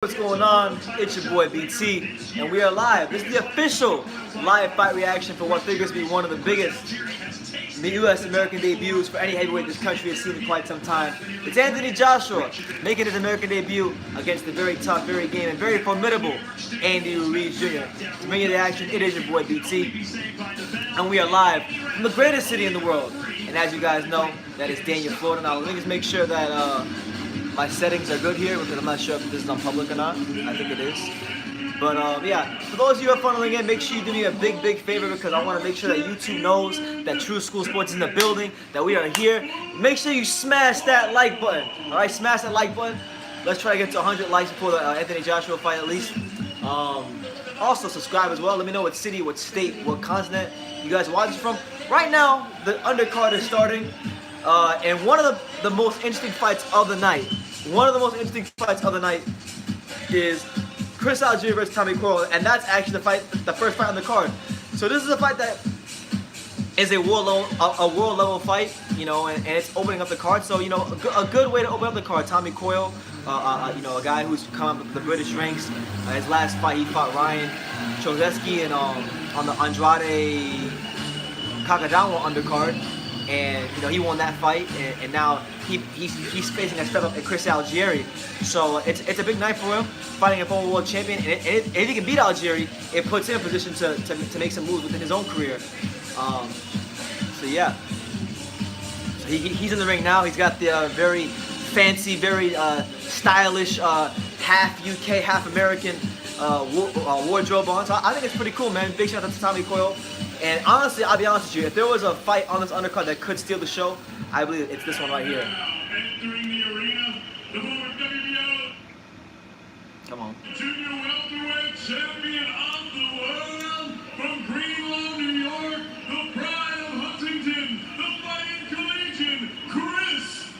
What's going on? It's your boy BT, and we are live. This is the official live fight reaction for what figures to be one of the biggest U.S. American debuts for any heavyweight this country has seen in quite some time. It's Anthony Joshua making his American debut against the very tough, very game, and very formidable Andy Ruiz Jr. To bring you the action, it is your boy BT, and we are live from the greatest city in the world. And as you guys know, that is Dania, Florida. Now, let me just make sure that my settings are good here, because I'm not sure if this is on public or not. I think it is. But yeah, for those of you who are funneling in, make sure you do me a big favor, because I want to make sure that YouTube knows that True School Sports is in the building, that we are here. Make sure you smash that like button. Alright, smash that like button. Let's try to get to 100 likes before the Anthony Joshua fight at least. Also subscribe as well. Let me know what city, what state, what continent you guys are watching from. Right now, the undercard is starting. And one of the most interesting fights of the night, is Chris Algieri versus Tommy Coyle, and that's actually the first fight on the card. So this is a fight that is a world level fight, you know, and it's opening up the card. So you know, a good way to open up the card. Tommy Coyle, you know, a guy who's come up the British ranks. His last fight, he fought Ryan Chozeski and on the Andrade Kakadawa undercard. And you know, he won that fight, and now he's facing a step up at Chris Algieri. So it's a big night for him, fighting a former world champion. And if he can beat Algieri, it puts him in a position to make some moves within his own career. So yeah, so he's in the ring now. He's got the very fancy, very stylish half UK, half American wardrobe on. So I think it's pretty cool, man. Big shout out to Tommy Coyle. And honestly, I'll be honest with you, if there was a fight on this undercard that could steal the show, I believe it's this one right here. Come on. Junior welterweight champion of the world from Greenlawn, New York, the pride of Huntington, the fighting collegian, Chris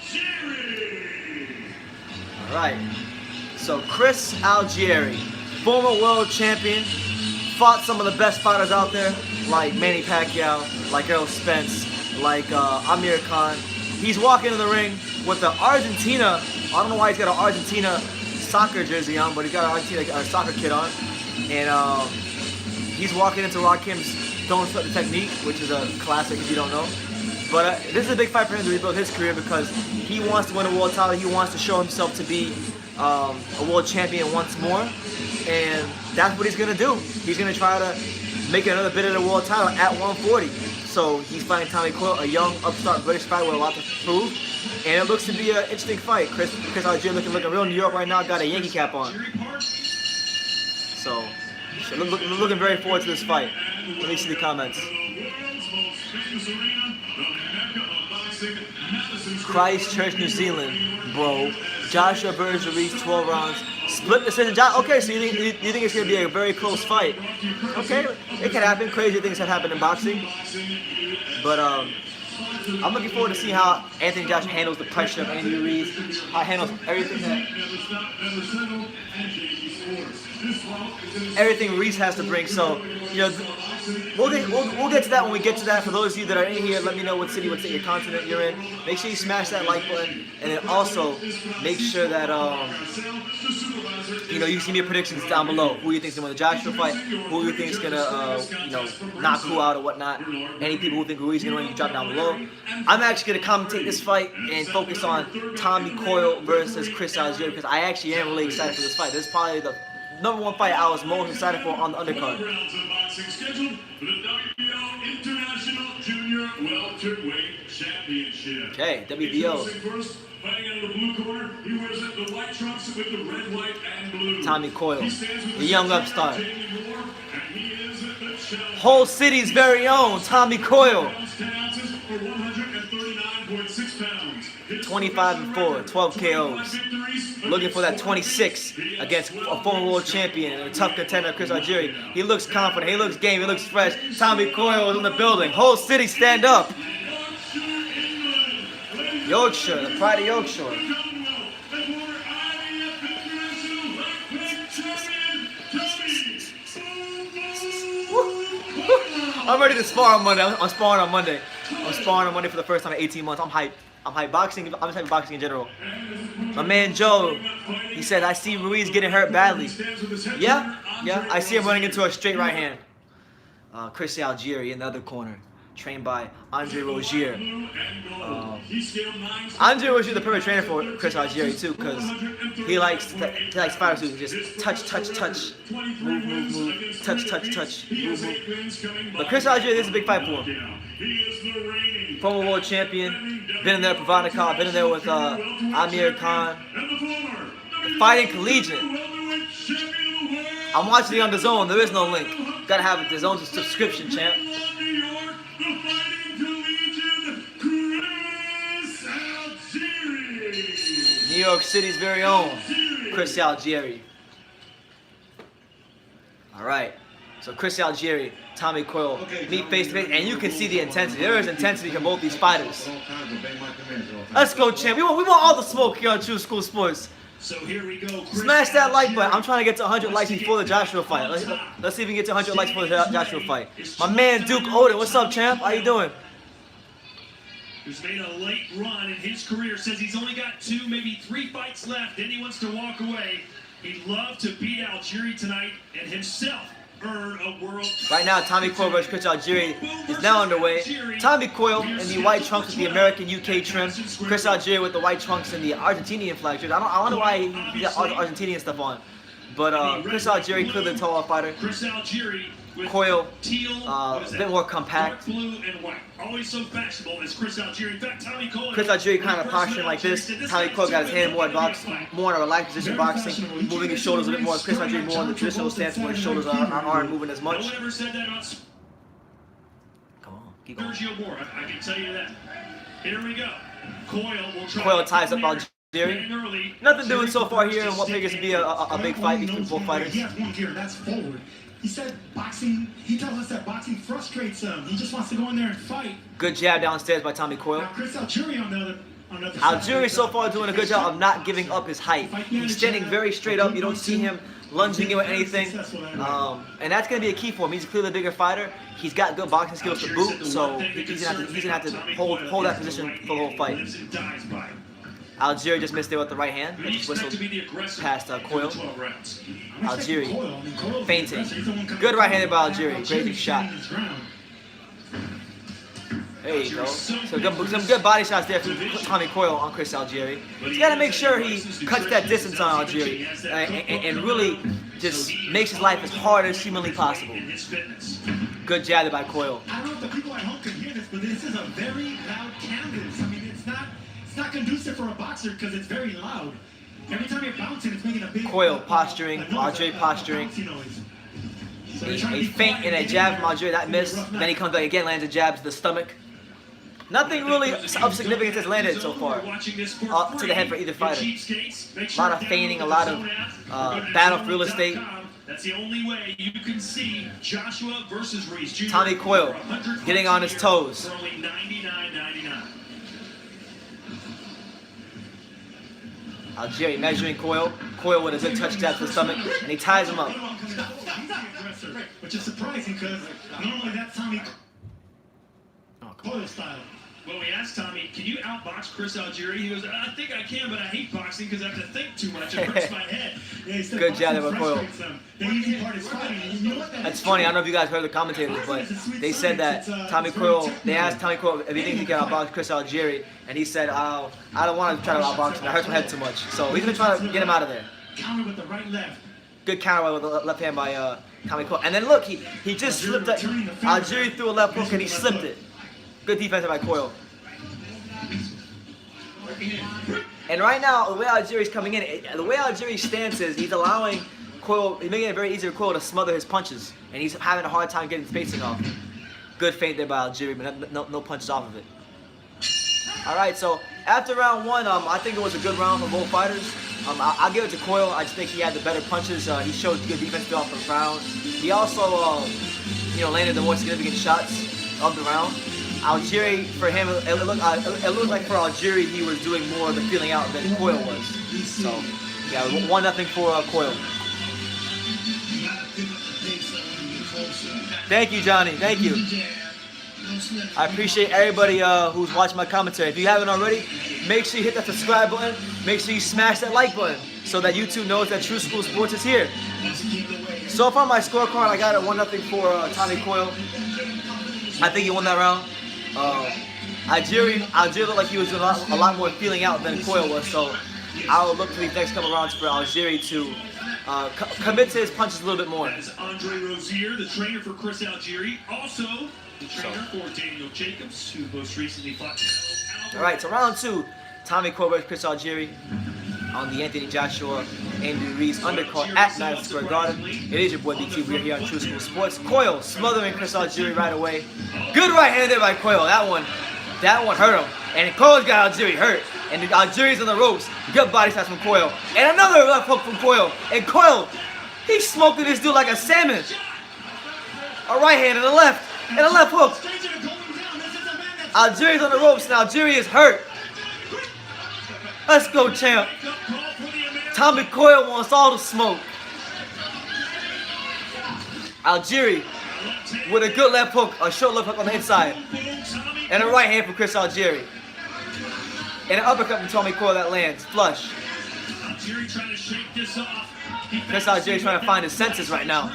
Algieri. All right. So Chris Algieri, former world champion, fought some of the best fighters out there, like Manny Pacquiao, like Errol Spence, like Amir Khan. He's walking in the ring with the Argentina. I don't know why he's got an Argentina soccer jersey on, but he's got an Argentina soccer kit on. And he's walking into Rakim's Don't Sweat the Technique, which is a classic if you don't know. But this is a big fight for him to rebuild his career, because he wants to win a world title. He wants to show himself to be a world champion once more. And that's what he's going to do. He's going to try to make another bid at a world title at 140. So he's fighting Tommy Coyle, a young, upstart British fighter with a lot to prove. And it looks to be an interesting fight. Chris Algieri looking real New York right now, got a Yankee cap on. So looking very forward to this fight. Let me see the comments. Christchurch, New Zealand, bro. Joshua versus Ruiz, 12 rounds. Split decision. Okay, so you think it's going to be a very close fight. Okay, it can happen. Crazy things have happened in boxing. But I'm looking forward to see how Anthony Joshua handles the pressure of Andy Ruiz. How he handles everything Ruiz has to bring. So, you know, we'll get to that when we get to that. For those of you that are in here, let me know what city, what state, your continent you're in. Make sure you smash that like button, and then also make sure that you know, you can give me your predictions down below. Who you think's gonna win the Joshua fight? Who you think's gonna you know, knock who out or whatnot? Any people who think Ruiz is gonna win, you drop down below. I'm actually gonna commentate this fight and focus on Tommy Coyle versus Chris Algieri, because I actually am really excited for this fight. This is probably the number one fight I was most excited for on the undercard. Okay, WBO. Tommy Coyle, the young upstart. Whole city's very own Tommy Coyle. 25-4, 12 KOs. Looking for that 26 against a former world champion and a tough contender, Chris Algieri. He looks confident, he looks game, he looks fresh. Tommy Coyle is in the building. Whole city stand up. Yorkshire, the pride of Yorkshire. I'm ready to spar on Monday. I'm sparring on Monday. I'm sparring on Monday for the first time in 18 months. I'm hyped. I'm hype boxing. I'm just hype boxing in general. My man Joe, he said, I see Ruiz getting hurt badly. Yeah, I see him running into a straight right hand. Chris Algieri in the other corner, trained by Andre Rozier. Andre Rozier is the perfect trainer for Chris Algieri too, because he likes fighters who just touch, move, touch, move. But Chris Algieri, this is a big fight for him. Former world champion, been in there with Provodnikov, been in there with Amir Khan. Fighting collegiate. I'm watching it on DAZN. There is no link. Gotta have the DAZN subscription, champ. New York City's very own Chris Algieri. All right. So Chris Algieri, Tommy Coyle meet face to face, and you can see the intensity. There is intensity from both these fighters. Let's go, champ. We want all the smoke here on True School Sports. So here we go. Smash that like button. I'm trying to get to 100 likes before the Joshua fight. Let's see if we can get to 100 likes before the Joshua fight. My man Duke Odin, what's up, champ? How you doing? Who's made a late run in his career, says he's only got 2, maybe 3 fights left, then he wants to walk away. He'd love to beat Algieri tonight and himself earn a world. Right now, Tommy Coyle versus Chris Algieri is now underway. Tommy Coyle in the white trunks with the American UK trim. Chris Algieri with the white trunks and the Argentinian flag shirt. I wonder why he got Argentinian stuff on. But Chris Algieri, clearly the taller fighter. Chris Algieri Coyle, teal, a bit more compact. blue and white. Always so fashionable as Chris Algieri. In fact, Tommy Coyle. Chris Algieri kind of posturing like this. Tommy Coyle got his hand more in more in a relaxed position boxing, moving his shoulders a bit more. Chris Algieri more in the traditional stance where his shoulders aren't moving as much. No one ever said that about Come on, keep going. Sergio Moore. I can tell you that. Here we go. Coyle ties up Algieri. Nothing doing so far here in what figures to be a big fight between both fighters. He has one gear, that's forward. He said boxing, he tells us that boxing frustrates him. He just wants to go in there and fight. Good jab downstairs by Tommy Coyle. Now, Chris Algieri on the other Algieri so far doing a good job of not giving up his height. He's standing very straight up. You don't see him lunging or anything. And that's going to be a key for him. He's clearly the bigger fighter. He's got good boxing skills to boot, so he's going to have to hold that position for the whole fight. Algieri just missed there with the right hand. That just whistled past Coyle. Algieri fainting. Good right-handed by Algieri. Great shot. There you go. So some good body shots there from Tommy Coyle on Chris Algieri. He's got to make sure he cuts that distance on Algieri and really just makes his life as hard as humanly possible. Good jab there by Coyle. I don't know if the people at home can hear this, but this is a very loud canvas. I mean, it's not conducive for a boxer because it's very loud. Every time you're bouncing, it's making a big Coyle posturing, Algieri posturing. A feint and a jab from Algieri, that missed. Then he comes back again, lands a jab to the stomach. Nothing really of significance has landed so far up to the head for either fighter. A lot of feigning, a lot of battle for real estate. That's the only way you can see Joshua versus Ruiz Jr. Tommy Coyle getting on his toes. For only $99.99. Algieri measuring Coyle. Coyle with a good touch jab to the stomach, and he ties him up. Which is surprising because normally that's Tommy Coyle style. Well, we asked Tommy, can you outbox Chris Algieri? He goes, I think I can, but I hate boxing because I have to think too much. It hurts my head. Yeah, good jab there by Coyle. The easy part is fighting. You know what That's funny. I don't know if you guys heard the commentators, but they said that Tommy Coyle, they asked Tommy Coyle if he thinks he can outbox Chris Algieri, and he said, I don't want to try to outbox him. That hurts my head too much. So he's going to try to get him out of there. Counter with the right left. Good counter with the left hand by Tommy Coyle. And then look, he just slipped it. Algieri threw a left hook and he slipped it. Good defense by Coyle. And right now, the way Algieri's coming in, the way Algieri's stance is, he's allowing Coyle, he's making it very easy for Coyle to smother his punches. And he's having a hard time getting spacing off. Good feint there by Algieri, but no punches off of it. Alright, so after round one, I think it was a good round for both fighters. I'll give it to Coyle. I just think he had the better punches. He showed good defense throughout the round. He also, landed the more significant shots of the round. Algieri, for him, it looked like for Algieri he was doing more of the feeling out than Coyle was. So, yeah, 1-0 for Coyle. Thank you, Johnny. Thank you. I appreciate everybody who's watching my commentary. If you haven't already, make sure you hit that subscribe button. Make sure you smash that like button so that YouTube knows that True School Sports is here. So far, my scorecard, I got it 1-0 for Tommy Coyle. I think he won that round. Algieri looked like he was doing a lot more feeling out than Coyle was, so I will look for these next couple rounds for Algieri to commit to his punches a little bit more. That's Andre Rozier, the trainer for Chris Algieri, also the trainer for Daniel Jacobs, who most recently fought. All right, so round 2, Tommy Coyle versus Chris Algieri on the Anthony Joshua and Ruiz undercard at Madison Square Garden. It is your boy BT. We're here on True School Sports. Coyle smothering Chris Algieri right away. Good right hand there by Coyle. That one hurt him. And Coyle's got Algieri hurt. And Algieri's on the ropes. Good body shots from Coyle. And another left hook from Coyle. And Coyle, he's smoking this dude like a salmon. A right hand and a left. And a left hook. Algieri's on the ropes and Algieri is hurt. Let's go, champ. Tommy Coyle wants all the smoke. Algieri with a good left hook, a short left hook on the inside. And a right hand from Chris Algieri. And an uppercut from Tommy Coyle that lands. Flush. Chris Algieri trying to find his senses right now.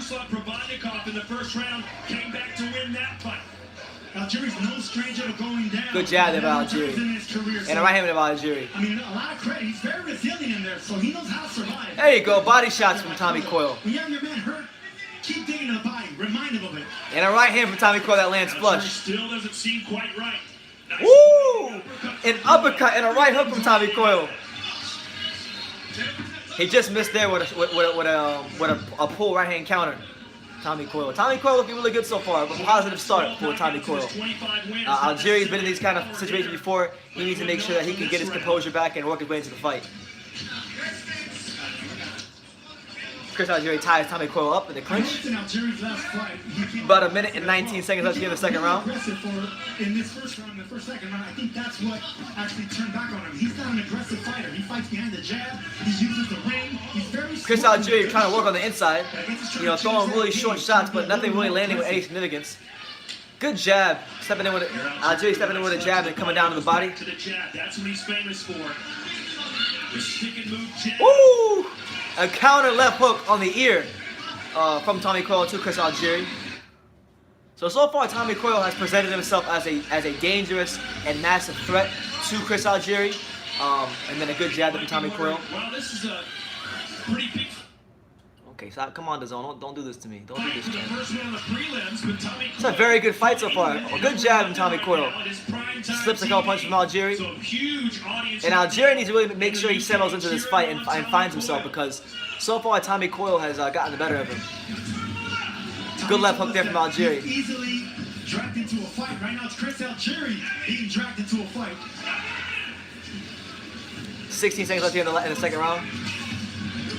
Algieri's no stranger to going down. Good jab there by Algieri. And a right hand by Algieri. I mean, a lot of credit. He's very resilient in there, so he knows how to survive. There you go. Body shots from Tommy Coyle. When you have your man hurt, keep digging in the body. Remind him of it. And a right hand from Tommy Coyle that lands flush. Still doesn't seem quite right. Woo! An uppercut and a right hook from Tommy Coyle. He just missed there with a pull right hand counter. Tommy Coyle. Tommy Coyle looking really good so far. A positive start for Tommy Coyle. Algieri's been in these kind of situations before. He needs to make sure that he can get his composure back and work his way into the fight. Chris Algieri ties Tommy Coyle up in the clinch. About a minute and 19 seconds left to get the second round. In this first round, the second round, I think that's what actually turned back on him. He's not an aggressive fighter. He fights behind the jab. He uses the ring. He's very Chris Algieri trying to work on the inside. You know, throwing really short shots, but nothing really landing with any significance. Good jab. Stepping in with it. Algieri stepping in with a jab and coming down to the body. That's what he's famous for. The stick and move jab. Woo! A counter left hook on the ear from Tommy Coyle to Chris Algieri. So far, Tommy Coyle has presented himself as a dangerous and massive threat to Chris Algieri. And then a good jab from Tommy Coyle. Well, this is a pretty big. Okay, so come on, DAZN. Don't do this to me. Don't do this to me. It's It's a very good fight so far. A good jab from Tommy Coyle. Slips a couple punches from Algieri. And Algieri needs to really make sure he settles into this fight and finds himself, because so far Tommy Coyle has gotten the better of him. Good left hook there from Algieri. Easily dragged into a fight. Right now it's Chris Algieri being dragged into a fight. 16 seconds left here in the second round.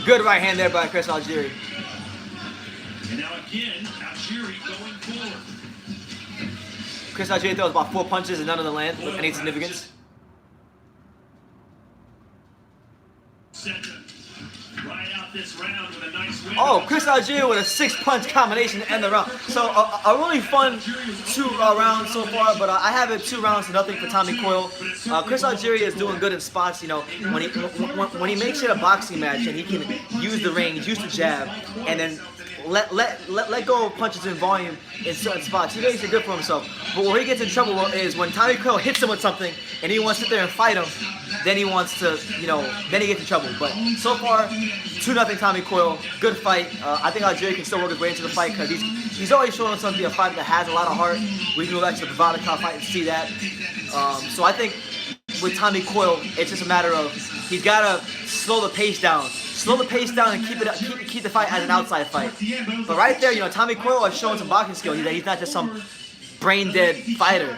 Good right hand there by Chris Algieri. And now again, Algieri going forward. Chris Algieri throws about 4 punches and none of them land with any significance. Right out this round with a nice win. Oh, Chris Algieri with a 6-punch combination to end the round. So a really fun 2 rounds so far, but I have it 2 rounds to nothing for Tommy Coyle. Chris Algieri is doing good in spots, you know, when he makes it a boxing match and he can use the range, use the jab, and then let go of punches in volume in certain spots. He makes it good for himself. But where he gets in trouble is when Tommy Coyle hits him with something and he wants to sit there and fight him, then he wants to, you know, then he gets in trouble. But so far, 2-0 Tommy Coyle. Good fight. I think Algieri can still work his way into the fight because he's always shown himself to be a fighter that has a lot of heart. We can go back to the Bravada fight and see that. So I think with Tommy Coyle, it's just a matter of he's got to slow the pace down. Slow the pace down and keep the fight as an outside fight. But right there, you know, Tommy Coyle has shown some boxing skill. He's not just some brain-dead fighter.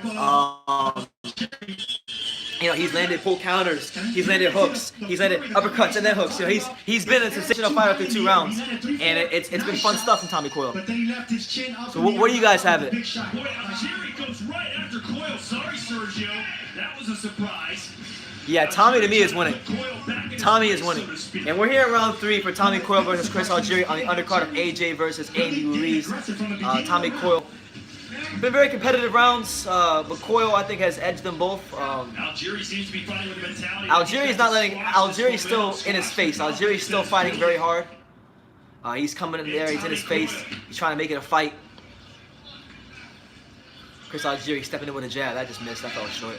You know, he's landed full counters, he's landed hooks, he's landed uppercuts and then hooks. You know, he's been a sensational fighter through 2 rounds, and it's been fun stuff from Tommy Coyle. So what do you guys have it? Boy, Algieri goes right after Coyle. Sorry, Sergio. That was a surprise. Yeah, Tommy to me is winning. Tommy is winning. And we're here in round 3 for Tommy Coyle versus Chris Algieri on the undercard of AJ versus Andy Ruiz. Tommy Coyle Been very competitive rounds, but Coyle I think has edged them both. Algieri seems to be fighting with the mentality. Algieri's not letting. Algieri's still in his face. Algieri's still fighting very hard. He's coming in there. He's in his face. He's trying to make it a fight. Chris Algieri stepping in with a jab. That just missed. That fell short.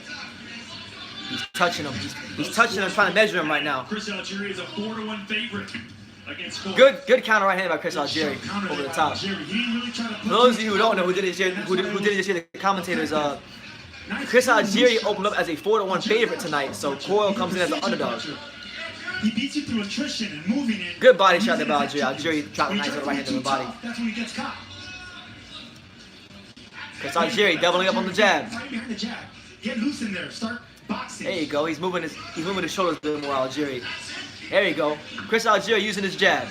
He's touching him. He's touching him, trying to measure him right now. Chris Algieri is a 4-1 favorite against Coyle. Good counter right hand by Chris Algieri over the top. For those of you who don't know, who didn't hear the commentators, Chris Algieri opened up as a 4-1 favorite tonight, so Coyle comes in as an underdog. He beats you through attrition and moving in. Good body shot there by Algieri. Algieri dropped a nice little right hand to the body. That's when he gets caught. Chris Algieri doubling up on the jab. Right behind the jab. Get loose in there. Start boxing. There you go. He's moving his shoulders a bit more, Algieri. There you go. Chris Algieri using his jab.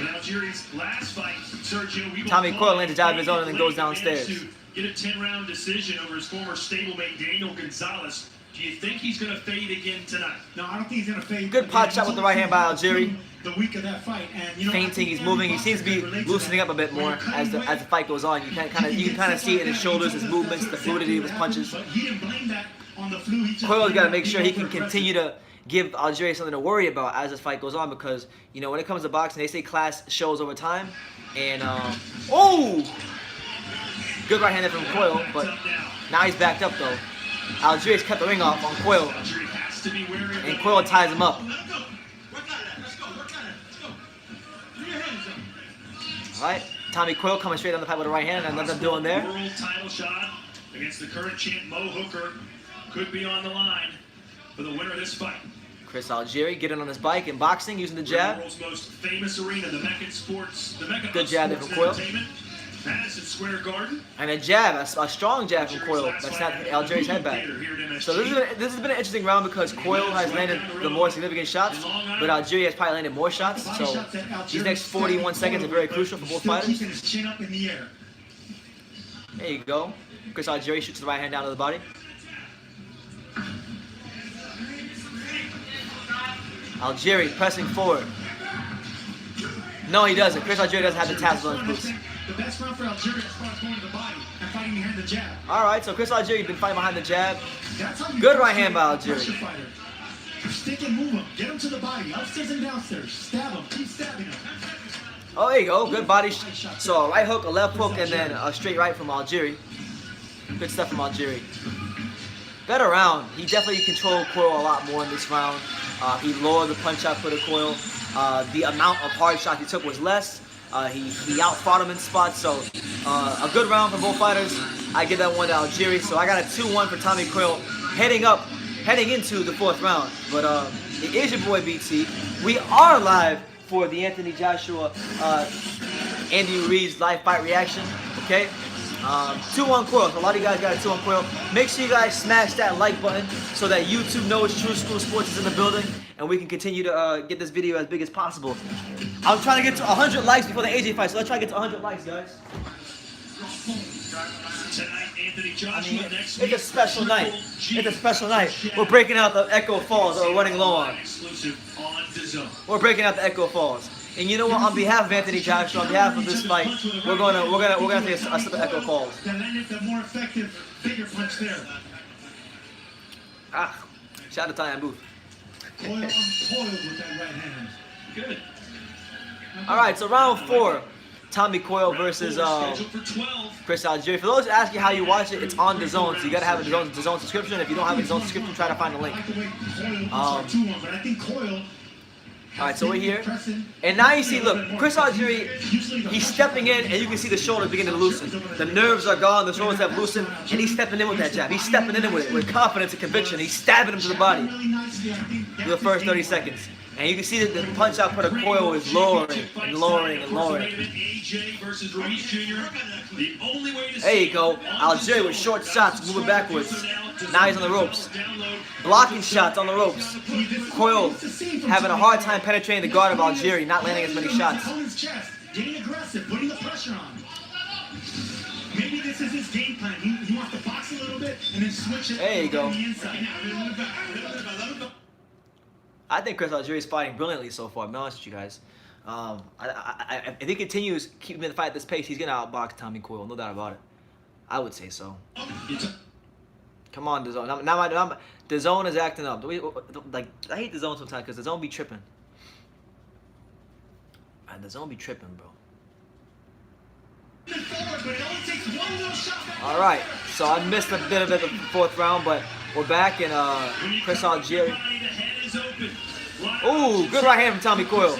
In Algieri's last fight, Sergio, Tommy Coyle lands a jab of his own and then goes downstairs. Get a 10-round decision over his former stablemate Daniel Gonzalez. Do you think he's going to fade again tonight? No, I don't think he's going to fade. Good pot shot with the right hand by Algieri. The week of that fight, and you know, Feinting, he's moving. He seems to be loosening up a bit more as the fight goes on. You can kind of see it in his shoulders, his movements, the fluidity of his punches. But he didn't blame that on the flu. Coyle's got to make sure he can continue to give Algieri something to worry about as this fight goes on, because you know when it comes to boxing, they say class shows over time. And good right hand from Coyle, but now he's backed up though. Algieri's cut the ring off on Coyle, and Coyle ties him up. Alright, Tommy Coyle coming straight down the pipe with the right hand, and nothing doing there. World title shot against the current champ Mo Hooker could be on the line for the winner of this fight. Chris Algieri getting on his bike and boxing using the jab. The world's most famous arena, the Mecca Sports, the Mecca Good jab there from Coyle. Madison Square Garden. And a jab, a strong jab from Coyle that snapped Algieri's head back. So this has been an interesting round because Coyle has landed the more significant shots, but Algieri has probably landed more shots. So these next 41 seconds are very crucial for both fighters. There you go. Chris Algieri shoots the right hand down to the body. Algieri pressing forward. No, he doesn't. Chris Algieri doesn't have the tassels on his boots. The best round for Algieri as far as going to the body and fighting behind the jab. Alright, so Chris Algieri been fighting behind the jab. That's how you Good right hand by Algieri. Stick and move him. Get him to the body. Upstairs and downstairs. Stab him. Keep stabbing him. Oh, there you go. Good body. So a right hook, a left hook, and then a straight right from Algieri. Good stuff from Algieri. Better round. He definitely controlled Coyle a lot more in this round. He lowered the punch out for the Coyle. The amount of hard shots he took was less. He out-fought him in spots, so a good round for both fighters. I give that one to Algieri, so I got a 2-1 for Tommy Coyle heading into the 4th round. But it is your boy BT. We are live for the Anthony Joshua, Andy Ruiz live fight reaction, okay? 2-1 Coyle, so a lot of you guys got a 2-1 Coyle. Make sure you guys smash that like button so that YouTube knows True School Sports is in the building and we can continue to get this video as big as possible. I'm trying to get to 100 likes before the AJ fight, so let's try to get to 100 likes, guys. Tonight, Anthony Joshua, I mean, next it's a special night. It's a special night. We're breaking out the Echo Falls that we're running low on. Exclusive on DAZN. We're breaking out the Echo Falls. And you know what? On behalf of Anthony Joshua, on behalf of this fight, we're gonna take a sip of Echo Falls. That landed the more effective, bigger punch there. Shout out to Ryan Booth. Coyle on Coyle with that right hand. Good. All right, so round 4, Tommy Coyle versus Chris Algieri. For those asking how you watch it, it's on DAZN, so you gotta have a DAZN subscription. If you don't have a DAZN subscription, try to find the link. I like the way Coyle wants to 2-1, but I think Coyle. Alright, so we're here. And now you see, look, Chris Algieri, he's stepping in, and you can see the shoulders beginning to loosen. The nerves are gone, the shoulders have loosened, and he's stepping in with that jab. He's stepping in with it, with confidence and conviction. He's stabbing him to the body for the first 30 seconds. And you can see that the punch out for the Coyle is lowering and lowering and lowering. There you go. Algieri with short shots, moving backwards. Now he's on the ropes. Blocking shots on the ropes. Coyle having a hard time penetrating the guard of Algieri, not landing as many shots. Getting aggressive, putting the pressure on. Maybe this is his game plan. He wants to box a little bit and then switch it there you go. on the inside. I think Chris Algieri is fighting brilliantly so far. I'm honest with you guys. If he continues keeping the fight at this pace, he's gonna outbox Tommy Coyle, no doubt about it. I would say so. It's Come on, DAZN. Now the zone is acting up. Like, I hate the zone sometimes because the zone be tripping. And the zone be tripping, bro. All right, so I missed a bit of it the fourth round, but we're back, and Chris Algieri. Ooh, good right hand from Tommy Coyle.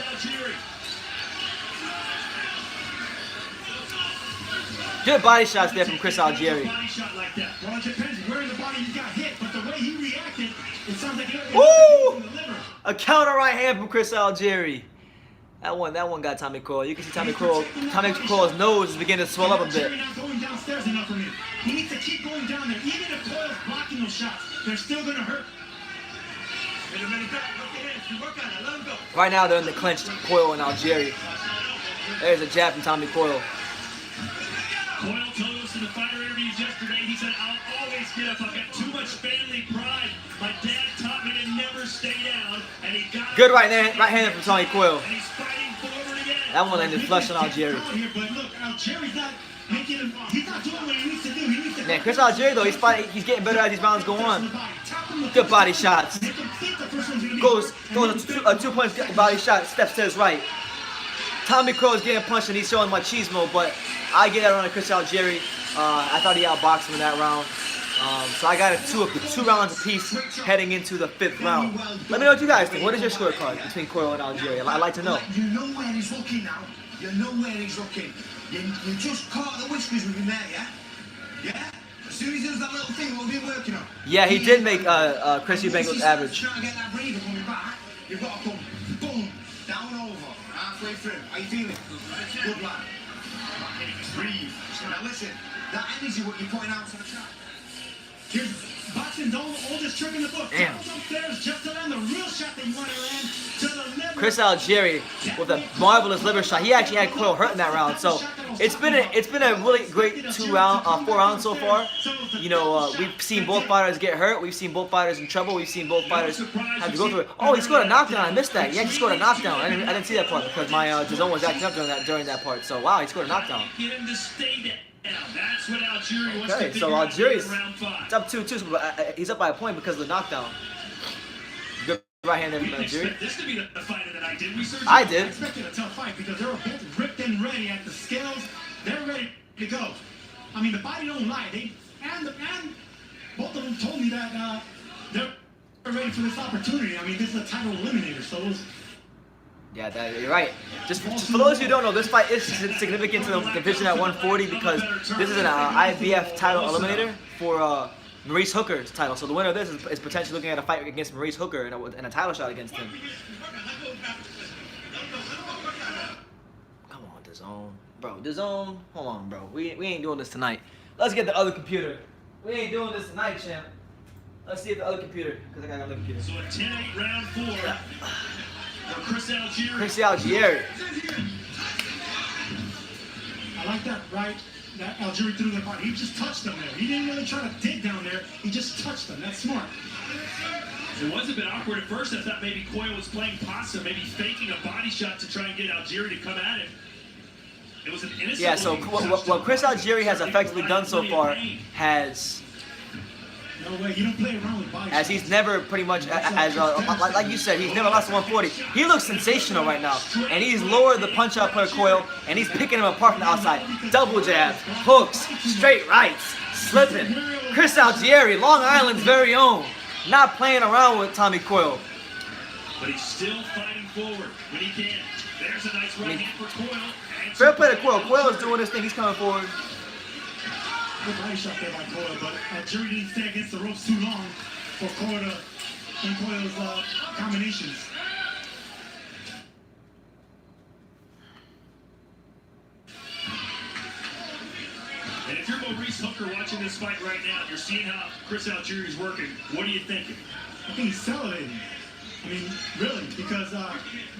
Good body shots there from Chris Algieri. Well, it depends where the body you got hit, but the way he reacted, it sounds like it Woo! in the liver. A counter right hand from Chris Algieri. That one got Tommy Coyle. You can see Tommy Coyle's nose is beginning to swell up a bit. Not going downstairs enough for me. He needs to keep going down there. Even if Coyle's blocking those shots, they're still gonna hurt. Right now they're in the clinch, Coyle and Algieri. There's a jab from Tommy Coyle. Coyle told us in the fighter interviews yesterday, he said, I'll always get up. I've got too much family pride. My dad taught me to never stay down. And he got Good right hand from Tommy Coyle. And he's fighting forward again. That one ended flush on Algieri. But look, Algieri's not making him. He's not doing what he needs to do. He needs to. Man, Chris Algieri though, he's getting better as these rounds go on. Good body shots. Goes a 2-point body shot, steps to his right. Tommy Coyle's getting punched and he's showing machismo, but I get that on Chris Algieri. I thought he outboxed him in that round. So I got a two rounds apiece heading into the 5th round. Let me know what you guys think. What is your scorecard between Coyle and Algieri? I'd like to know. You know where he's looking now. You know where he's looking. You just caught the whiskers with him there, yeah? Yeah? As soon as he does that little thing what we've been working on. Yeah, he did make Chris Eubanks average. Trying to get that breather coming back, you've got to come boom, down over, halfway through. How you feeling? Good lad. Breathe. Now listen, that energy what you're putting out to the track. Here's boxing's oldest trick in the book. Damn. Goes upstairs just to land the real shot that you want to land to the liver. Chris Algieri with a marvelous liver shot. He actually had Coyle hurt in that round. So it's been a really great 4 rounds so far. You know, we've seen both fighters get hurt. We've seen both fighters in trouble. We've seen both fighters have to go through it. Oh, he scored a knockdown. I missed that. Yeah, he scored a knockdown. I didn't see that part because my DAZN was acting up during that part. So wow, he scored a knockdown. Get him to stay down. That's what Algieri wants to Okay, figure so out here in Algieri's round 5. it's up 2-2, but he's up by a point because of the knockdown. Good right hand there We from didn't Algieri. expect this to be the fight of the night, did we, Sergio? I I did. expected a tough fight because they were both ripped and ready at the scales. They're ready to go. I mean, the body don't lie. And both of them told me that they're ready for this opportunity. I mean, this is a title eliminator, so it was. Yeah, you're right. Just for those who don't know, this fight is significant to the division at 140 because this is an IBF title eliminator for Maurice Hooker's title. So the winner of this is potentially looking at a fight against Maurice Hooker and a title shot against him. Come on, DAZN. Bro, DAZN, hold on, bro. We ain't doing this tonight. Let's get the other computer. We ain't doing this tonight, champ. Let's see if the other computer, because I got another computer. So a 10-8 round 4. Chris Algieri. Chris Algieri. I like that, right? That Algieri threw the body. He just touched them there. He didn't really try to dig down there. He just touched them. That's smart. It was a bit awkward at first. I thought maybe Coyle was playing possum, maybe faking a body shot to try and get Algieri to come at him. It was an innocent. Yeah, so what Chris Algieri has effectively done so far has, No way. You don't play around with body as he's never pretty much, like you said, he's never lost to 140. He looks sensational right now, and he's lowered the punch up per Coyle, and he's picking him apart from the outside. Double jabs, hooks, straight rights, slipping. Chris Algieri, Long Island's very own, not playing around with Tommy Coyle. But he's still fighting forward when he can. There's a nice right hand for Coyle. Fair play to Coyle. Coyle is doing his thing. He's coming forward. Good body shot there by Coyle, but Algieri didn't stay against the ropes too long for Coyle and Coyle's combinations. And if you're Maurice Hooker watching this fight right now, and you're seeing how Chris Algieri is working, what are you thinking? I think he's salivating. I mean, really, because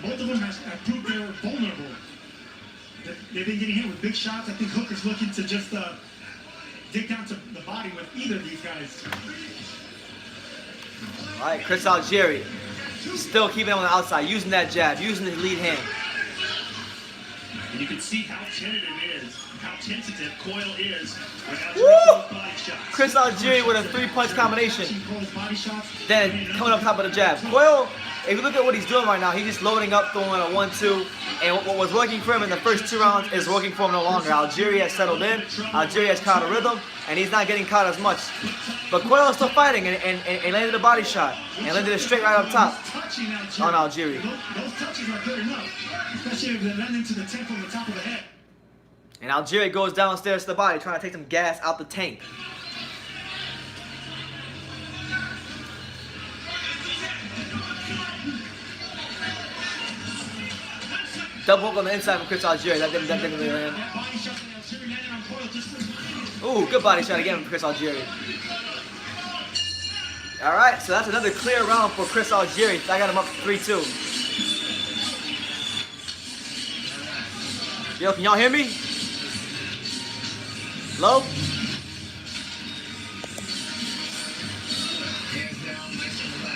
both of them have proved they're vulnerable. They've been getting hit with big shots. I think Hooker's looking to just dig down to the body with either of these guys. All right, Chris Algieri still keeping him on the outside, using that jab, using the lead hand. And you can see how tentative Coyle is when Algieri Woo! throws body shots. Chris Algieri with a 3-punch combination. Watching Cole's body shots. Then coming up top of the jab. Coyle, if you look at what he's doing right now, he's just loading up, throwing a 1-2. And what was working for him in the first 2 rounds is working for him no longer. Algieri has settled in. Algieri has caught a rhythm, and he's not getting caught as much. But Coyle is still fighting and landed a body shot. And landed it straight right up top Touching on Algieri. Those touches are good enough, especially if they're landing to the temple on the top of the head. And Algieri goes downstairs to the body, trying to take some gas out the tank. Double hook on the inside from Chris Algieri. That didn't really land. That body shot that Algieri landed on Coyle just Ooh, good body shot again from Chris Algieri. Alright, so that's another clear round for Chris Algieri. I got him up 3-2. Yo, can y'all hear me? Low?